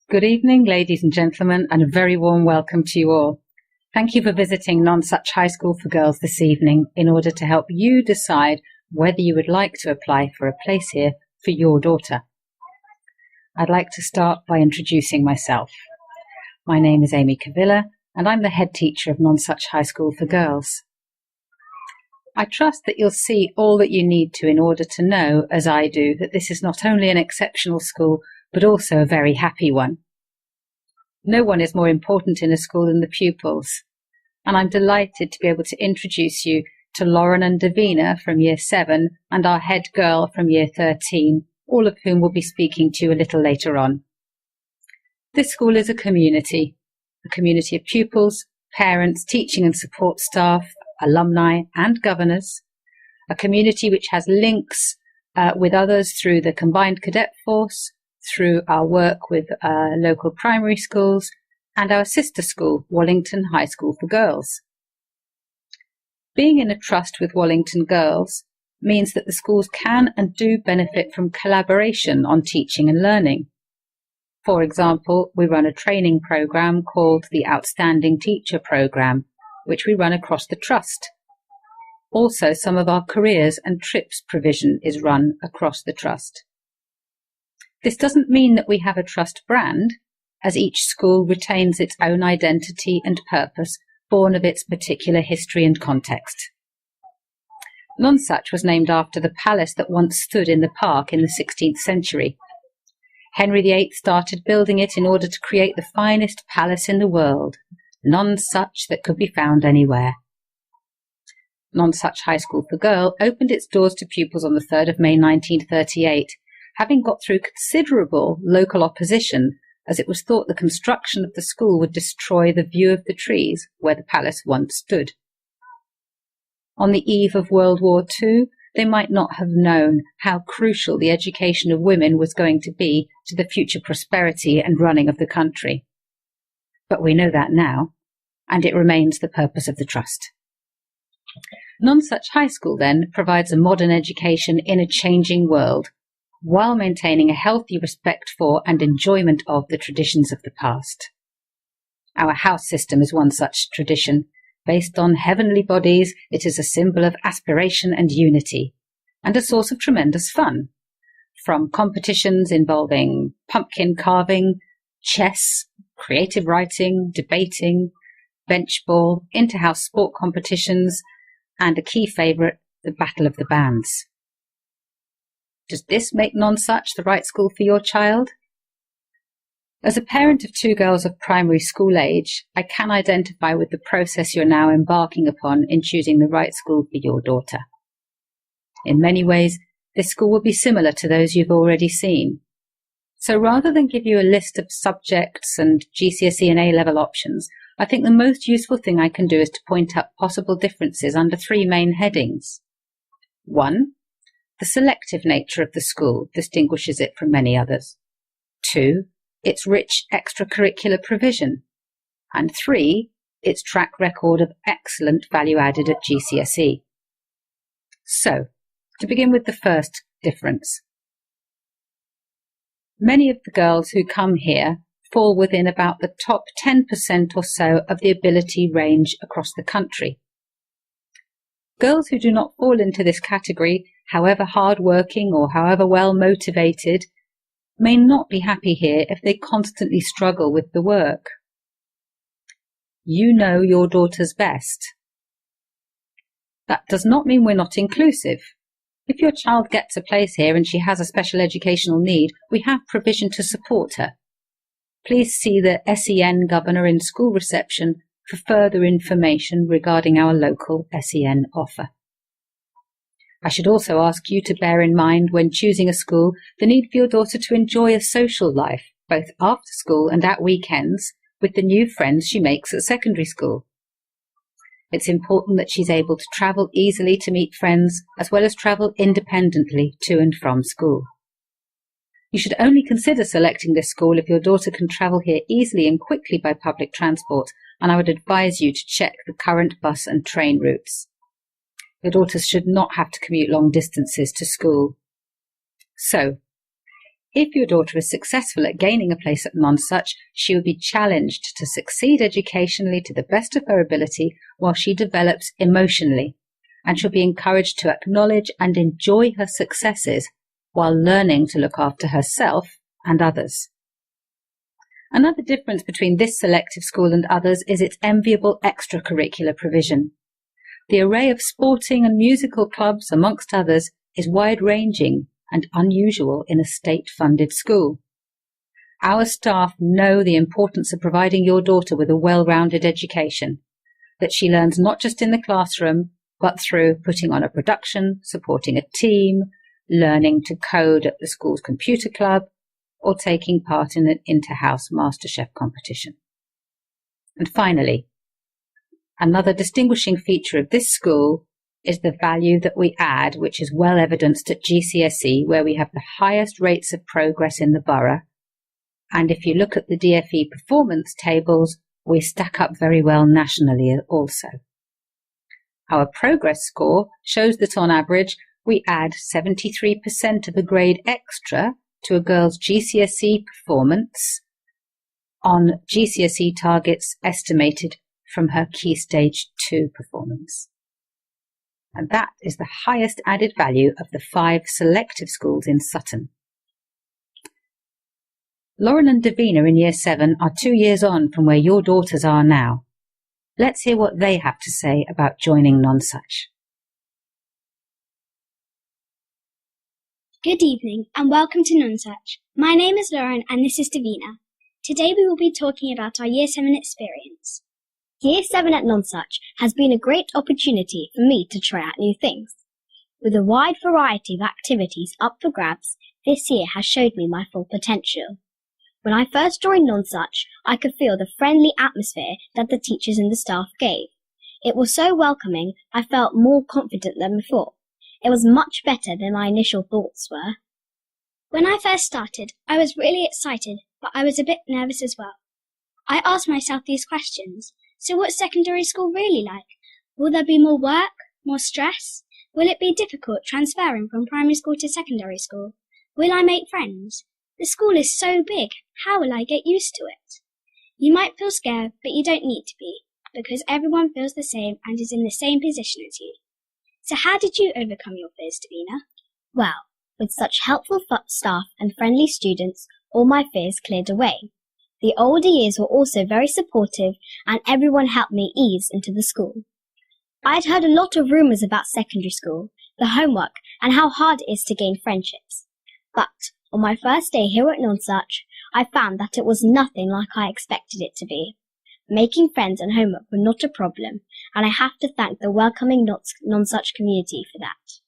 Good evening, ladies and gentlemen, and a very warm welcome to you all. Thank you for visiting Nonsuch High School for Girls this evening in order to help you decide whether you would like to apply for a place here for your daughter. I'd like to start by introducing myself. My name is Amy Cavilla, and I'm the head teacher of Nonsuch High School for Girls. I trust that you'll see all that you need to in order to know, as I do, that this is not only an exceptional school, but also a very happy one. No one is more important in a school than the pupils, and I'm delighted to be able to introduce you to Lauren and Davina from Year 7 and our head girl from Year 13, all of whom will be speaking to you a little later on. This school is a community of pupils, parents, teaching and support staff, alumni and governors, a community which has links with others through the combined cadet force, through our work with local primary schools, and our sister school, Wallington High School for Girls. Being in a trust with Wallington Girls means that the schools can and do benefit from collaboration on teaching and learning. For example, we run a training program called the Outstanding Teacher Program, which we run across the trust. Also, some of our careers and trips provision is run across the trust. This doesn't mean that we have a trust brand, as each school retains its own identity and purpose, born of its particular history and context. Nonsuch was named after the palace that once stood in the park in the 16th century. Henry VIII started building it in order to create the finest palace in the world, none such that could be found anywhere. Nonsuch High School for Girls opened its doors to pupils on the 3rd of May 1938, having got through considerable local opposition, as it was thought the construction of the school would destroy the view of the trees where the palace once stood. On the eve of World War II, they might not have known how crucial the education of women was going to be to the future prosperity and running of the country. But we know that now, and it remains the purpose of the trust. Nonsuch High School, then, provides a modern education in a changing world, while maintaining a healthy respect for and enjoyment of the traditions of the past. Our house system is one such tradition. Based on heavenly bodies, it is a symbol of aspiration and unity, and a source of tremendous fun. From competitions involving pumpkin carving, chess, creative writing, debating, bench ball, inter-house sport competitions, and a key favourite, the Battle of the Bands. Does this make Nonsuch the right school for your child? As a parent of two girls of primary school age, I can identify with the process you're now embarking upon in choosing the right school for your daughter. In many ways, this school will be similar to those you've already seen. So rather than give you a list of subjects and GCSE and A-level options, I think the most useful thing I can do is to point out possible differences under three main headings. 1. The selective nature of the school distinguishes it from many others. 2. Its rich extracurricular provision. And 3. Its track record of excellent value added at GCSE. So, to begin with the first difference. Many of the girls who come here fall within about the top 10% or so of the ability range across the country. Girls who do not fall into this category, however hard-working or however well-motivated, may not be happy here if they constantly struggle with the work. You know your daughter's best. That does not mean we're not inclusive. If your child gets a place here and she has a special educational need, we have provision to support her. Please see the SEN Governor in School Reception for further information regarding our local SEN offer. I should also ask you to bear in mind when choosing a school the need for your daughter to enjoy a social life, both after school and at weekends, with the new friends she makes at secondary school. It's important that she's able to travel easily to meet friends, as well as travel independently to and from school. You should only consider selecting this school if your daughter can travel here easily and quickly by public transport, and I would advise you to check the current bus and train routes. Your daughters should not have to commute long distances to school. So, If your daughter is successful at gaining a place at Nonsuch, she will be challenged to succeed educationally to the best of her ability while she develops emotionally, and she'll be encouraged to acknowledge and enjoy her successes while learning to look after herself and others. Another difference between this selective school and others is its enviable extracurricular provision. The array of sporting and musical clubs, amongst others, is wide-ranging and unusual in a state-funded school. Our staff know the importance of providing your daughter with a well-rounded education, that she learns not just in the classroom, but through putting on a production, supporting a team, learning to code at the school's computer club, or taking part in an inter-house MasterChef competition. And finally, another distinguishing feature of this school is the value that we add, which is well evidenced at GCSE, where we have the highest rates of progress in the borough. And if you look at the DFE performance tables, we stack up very well nationally also. Our progress score shows that on average, we add 73% of a grade extra to a girl's GCSE performance on GCSE targets estimated from her Key Stage 2 performance. And that is the highest added value of the 5 selective schools in Sutton. Lauren and Davina in Year 7 are 2 years on from where your daughters are now. Let's hear what they have to say about joining Nonsuch. Good evening and welcome to Nonsuch. My name is Lauren and this is Davina. Today we will be talking about our Year 7 experience. Year 7 at Nonsuch has been a great opportunity for me to try out new things. With a wide variety of activities up for grabs, this year has showed me my full potential. When I first joined Nonsuch, I could feel the friendly atmosphere that the teachers and the staff gave. It was so welcoming, I felt more confident than before. It was much better than my initial thoughts were. When I first started, I was really excited, but I was a bit nervous as well. I asked myself these questions. So what's secondary school really like? Will there be more work, more stress? Will it be difficult transferring from primary school to secondary school? Will I make friends? The school is so big, how will I get used to it? You might feel scared, but you don't need to be, because everyone feels the same and is in the same position as you. So how did you overcome your fears, Davina? Well, with such helpful staff and friendly students, all my fears cleared away. The older years were also very supportive and everyone helped me ease into the school. I had heard a lot of rumours about secondary school, the homework and how hard it is to gain friendships. But on my first day here at Nonsuch, I found that it was nothing like I expected it to be. Making friends and homework were not a problem, and I have to thank the welcoming Nonsuch community for that.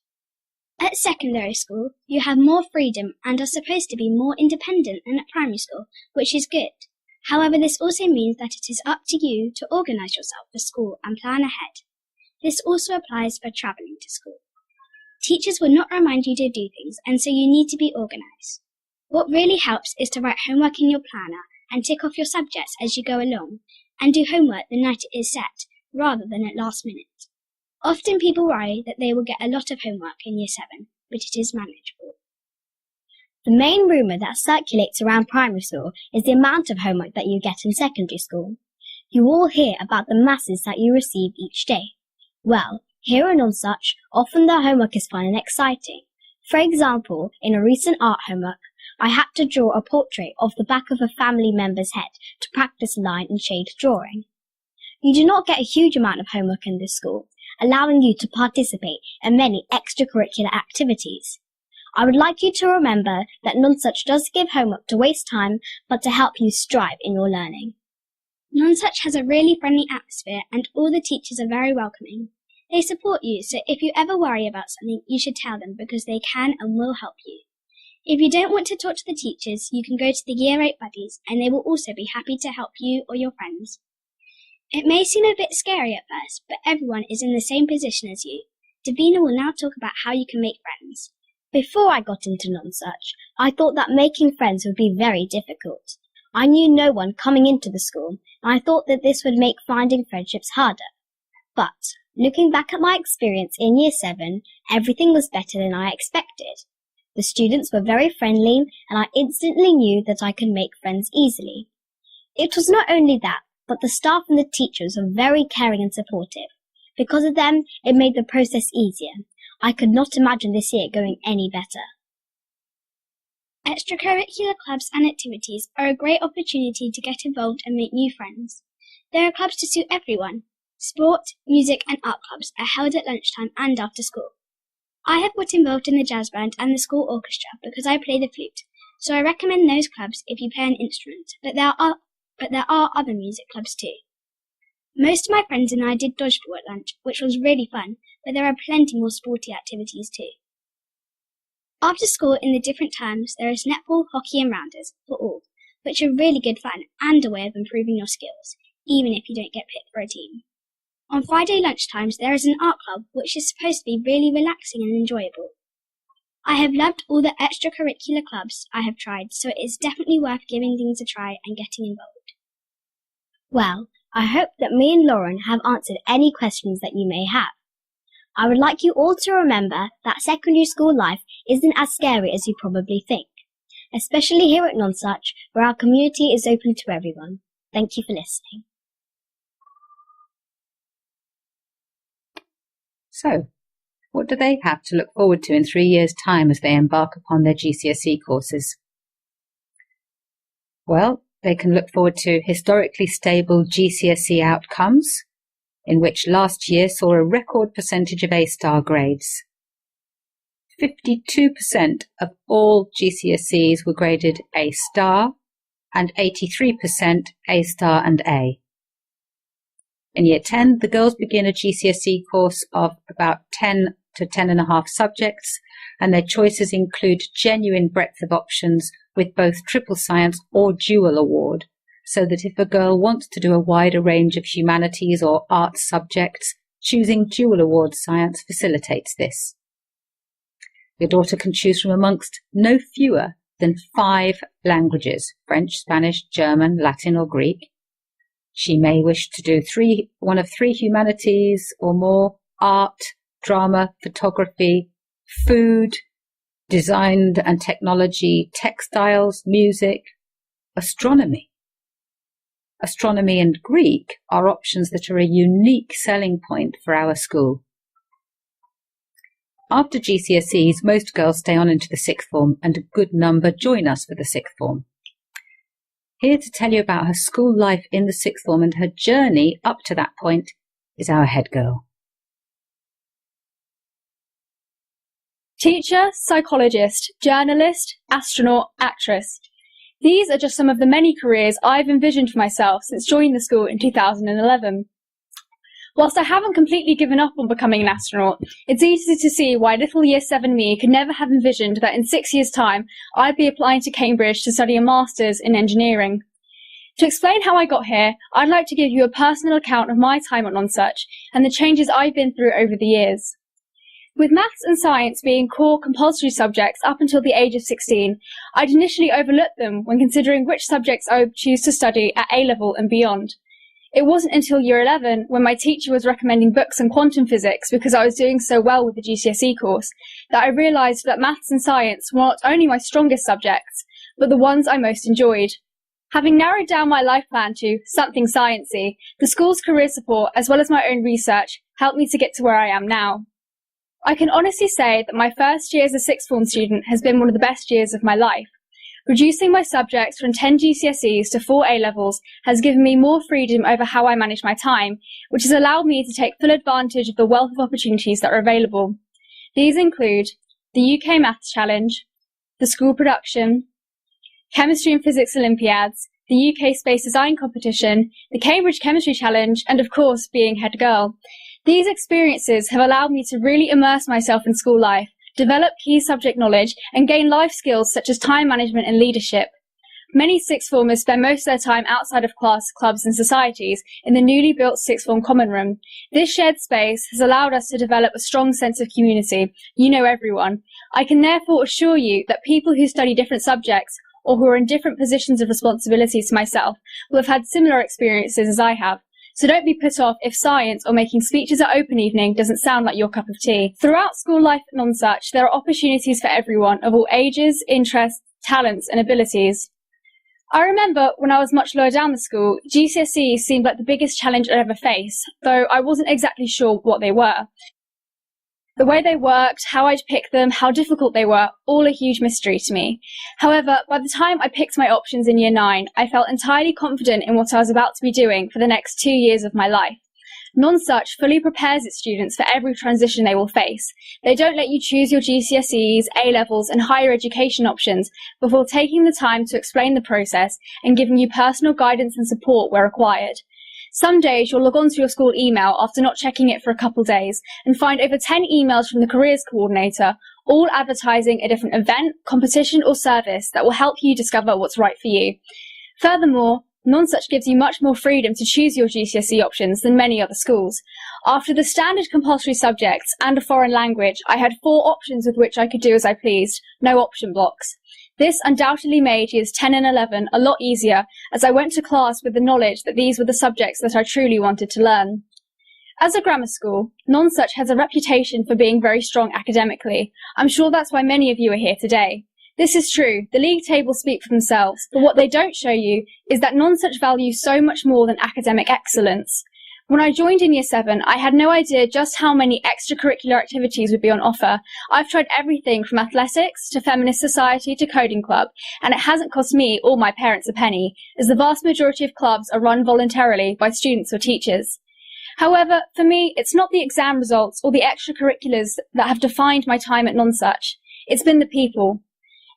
At secondary school, you have more freedom and are supposed to be more independent than at primary school, which is good. However, this also means that it is up to you to organise yourself for school and plan ahead. This also applies for travelling to school. Teachers will not remind you to do things, and so you need to be organised. What really helps is to write homework in your planner and tick off your subjects as you go along, and do homework the night it is set, rather than at last minute. Often people worry that they will get a lot of homework in Year 7, but it is manageable. The main rumour that circulates around primary school is the amount of homework that you get in secondary school. You all hear about the masses that you receive each day. Well, here in Nonsuch, often the homework is fun and exciting. For example, in a recent art homework, I had to draw a portrait of the back of a family member's head to practice line and shade drawing. You do not get a huge amount of homework in this school, allowing you to participate in many extracurricular activities. I would like you to remember that Nonsuch does give homework to waste time, but to help you strive in your learning. Nonsuch has a really friendly atmosphere and all the teachers are very welcoming. They support you, so if you ever worry about something, you should tell them because they can and will help you. If you don't want to talk to the teachers, you can go to the Year 8 buddies and they will also be happy to help you or your friends. It may seem a bit scary at first, but everyone is in the same position as you. Davina will now talk about how you can make friends. Before I got into Nonsuch, I thought that making friends would be very difficult. I knew no one coming into the school, and I thought that this would make finding friendships harder. But, looking back at my experience in Year 7, everything was better than I expected. The students were very friendly, and I instantly knew that I could make friends easily. It was not only that, but the staff and the teachers were very caring and supportive. Because of them, it made the process easier. I could not imagine this year going any better. Extracurricular clubs and activities are a great opportunity to get involved and make new friends. There are clubs to suit everyone. Sport, music and art clubs are held at lunchtime and after school. I have got involved in the jazz band and the school orchestra because I play the flute, so I recommend those clubs if you play an instrument, but there are other music clubs too. Most of my friends and I did dodgeball at lunch, which was really fun, but there are plenty more sporty activities too. After school in the different terms, there is netball, hockey and rounders for all, which are really good fun and a way of improving your skills, even if you don't get picked for a team. On Friday lunchtimes, there is an art club, which is supposed to be really relaxing and enjoyable. I have loved all the extracurricular clubs I have tried, so it is definitely worth giving things a try and getting involved. Well, I hope that me and Lauren have answered any questions that you may have. I would like you all to remember that secondary school life isn't as scary as you probably think, especially here at Nonsuch, where our community is open to everyone. Thank you for listening. So, what do they have to look forward to in 3 years' time as they embark upon their GCSE courses? Well, they can look forward to historically stable GCSE outcomes, in which last year saw a record percentage of A-star grades. 52% of all GCSEs were graded A-star, and 83% A-star and A. In Year 10, the girls begin a GCSE course of about 10 to 10.5 subjects, and their choices include genuine breadth of options with both triple science or dual award, so that if a girl wants to do a wider range of humanities or arts subjects, choosing dual award science facilitates this. Your daughter can choose from amongst no fewer than 5 languages: French, Spanish, German, Latin or Greek. She may wish to do one of 3 humanities or more: art, drama, photography, food, design and technology, textiles, music, astronomy. Astronomy and Greek are options that are a unique selling point for our school. After GCSEs, most girls stay on into the sixth form, and a good number join us for the sixth form. Here to tell you about her school life in the sixth form and her journey up to that point is our head girl. Teacher, psychologist, journalist, astronaut, actress. These are just some of the many careers I've envisioned for myself since joining the school in 2011. Whilst I haven't completely given up on becoming an astronaut, it's easy to see why little Year 7 me could never have envisioned that in 6 years' time I'd be applying to Cambridge to study a Master's in Engineering. To explain how I got here, I'd like to give you a personal account of my time at Nonsuch and the changes I've been through over the years. With maths and science being core compulsory subjects up until the age of 16, I'd initially overlooked them when considering which subjects I would choose to study at A-level and beyond. It wasn't until Year 11, when my teacher was recommending books on quantum physics because I was doing so well with the GCSE course, that I realised that maths and science were not only my strongest subjects, but the ones I most enjoyed. Having narrowed down my life plan to something sciencey, the school's career support as well as my own research helped me to get to where I am now. I can honestly say that my first year as a sixth form student has been one of the best years of my life. Reducing my subjects from 10 GCSEs to 4 A-levels has given me more freedom over how I manage my time, which has allowed me to take full advantage of the wealth of opportunities that are available. These include the UK Maths Challenge, the school production, Chemistry and Physics Olympiads, the UK Space Design Competition, the Cambridge Chemistry Challenge, and of course, being head girl. These experiences have allowed me to really immerse myself in school life, develop key subject knowledge, and gain life skills such as time management and leadership. Many sixth formers spend most of their time outside of class, clubs and societies in the newly built sixth form common room. This shared space has allowed us to develop a strong sense of community. You know everyone. I can therefore assure you that people who study different subjects or who are in different positions of responsibility to myself will have had similar experiences as I have. so don't be put off if science or making speeches at open evening doesn't sound like your cup of tea. Throughout school life at Nonsuch, there are opportunities for everyone of all ages, interests, talents and abilities. I remember when I was much lower down the school, GCSEs seemed like the biggest challenge I'd ever face, though I wasn't exactly sure what they were. The way they worked, how I'd pick them, how difficult they were, all a huge mystery to me. However, by the time I picked my options in Year 9, I felt entirely confident in what I was about to be doing for the next 2 years of my life. Nonsuch fully prepares its students for every transition they will face. They don't let you choose your GCSEs, A-levels and higher education options before taking the time to explain the process and giving you personal guidance and support where required. Some days you'll log on to your school email after not checking it for a couple days and find over 10 emails from the careers coordinator, all advertising a different event, competition or service that will help you discover what's right for you. Furthermore, Nonsuch gives you much more freedom to choose your GCSE options than many other schools. After the standard compulsory subjects and a foreign language, I had 4 options with which I could do as I pleased, no option blocks. This undoubtedly made years 10 and 11 a lot easier, as I went to class with the knowledge that these were the subjects that I truly wanted to learn. As a grammar school, Nonsuch has a reputation for being very strong academically. I'm sure that's why many of you are here today. This is true, the league tables speak for themselves, but what they don't show you is that Nonsuch values so much more than academic excellence. When I joined in Year 7, I had no idea just how many extracurricular activities would be on offer. I've tried everything from athletics to feminist society to coding club, and it hasn't cost me or my parents a penny, as the vast majority of clubs are run voluntarily by students or teachers. However, for me, it's not the exam results or the extracurriculars that have defined my time at Nonsuch. It's been the people.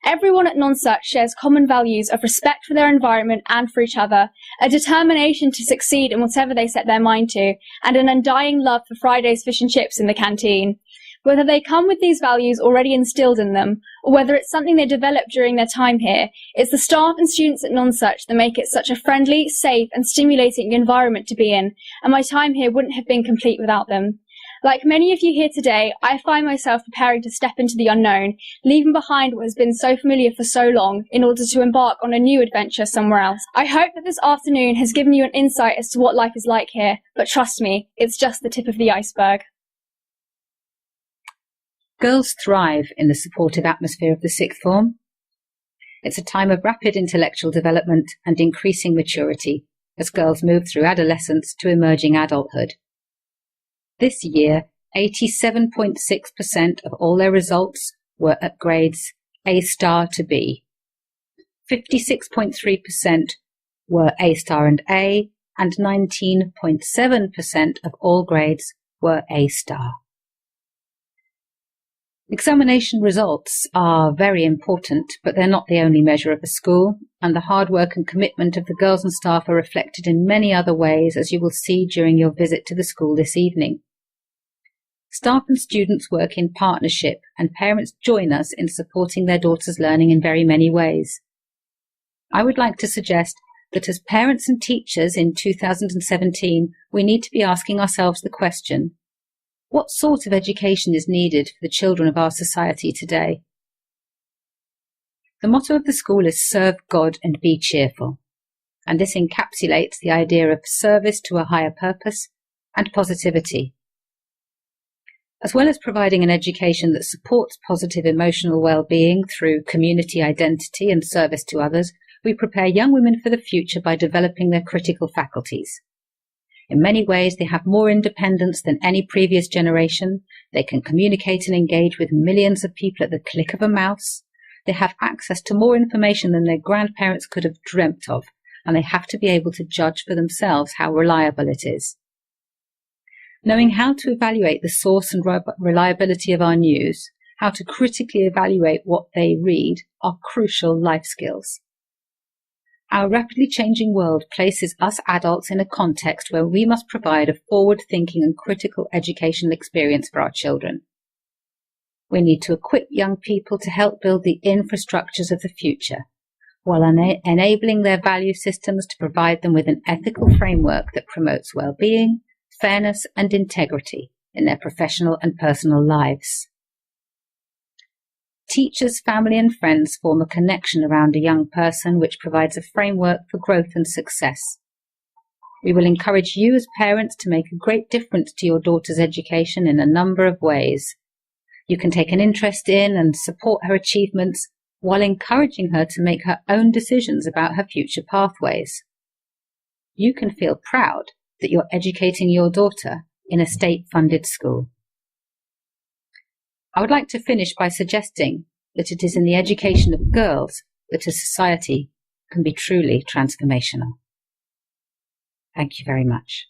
Everyone at Nonsuch shares common values of respect for their environment and for each other, a determination to succeed in whatever they set their mind to, and an undying love for Friday's fish and chips in the canteen. Whether they come with these values already instilled in them, or whether it's something they develop during their time here, it's the staff and students at Nonsuch that make it such a friendly, safe and stimulating environment to be in, and my time here wouldn't have been complete without them. Like many of you here today, I find myself preparing to step into the unknown, leaving behind what has been so familiar for so long in order to embark on a new adventure somewhere else. I hope that this afternoon has given you an insight as to what life is like here, but trust me, it's just the tip of the iceberg. Girls thrive in the supportive atmosphere of the sixth form. It's a time of rapid intellectual development and increasing maturity as girls move through adolescence to emerging adulthood. This year, 87.6% of all their results were at grades A star to B. 56.3% were A star and A, and 19.7% of all grades were A star. Examination results are very important, but they're not the only measure of a school, and the hard work and commitment of the girls and staff are reflected in many other ways, as you will see during your visit to the school this evening. Staff and students work in partnership, and parents join us in supporting their daughters' learning in very many ways. I would like to suggest that as parents and teachers in 2017, we need to be asking ourselves the question, what sort of education is needed for the children of our society today? The motto of the school is Serve God and Be Cheerful, and this encapsulates the idea of service to a higher purpose and positivity. As well as providing an education that supports positive emotional well-being through community identity and service to others, we prepare young women for the future by developing their critical faculties. In many ways, they have more independence than any previous generation. They can communicate and engage with millions of people at the click of a mouse. They have access to more information than their grandparents could have dreamt of, and they have to be able to judge for themselves how reliable it is. Knowing how to evaluate the source and reliability of our news, how to critically evaluate what they read, are crucial life skills. Our rapidly changing world places us adults in a context where we must provide a forward-thinking and critical educational experience for our children. We need to equip young people to help build the infrastructures of the future, while enabling their value systems to provide them with an ethical framework that promotes well-being, fairness and integrity in their professional and personal lives. Teachers, family and friends form a connection around a young person which provides a framework for growth and success. We will encourage you as parents to make a great difference to your daughter's education in a number of ways. You can take an interest in and support her achievements while encouraging her to make her own decisions about her future pathways. You can feel proud that you're educating your daughter in a state-funded school. I would like to finish by suggesting that it is in the education of girls that a society can be truly transformational. Thank you very much.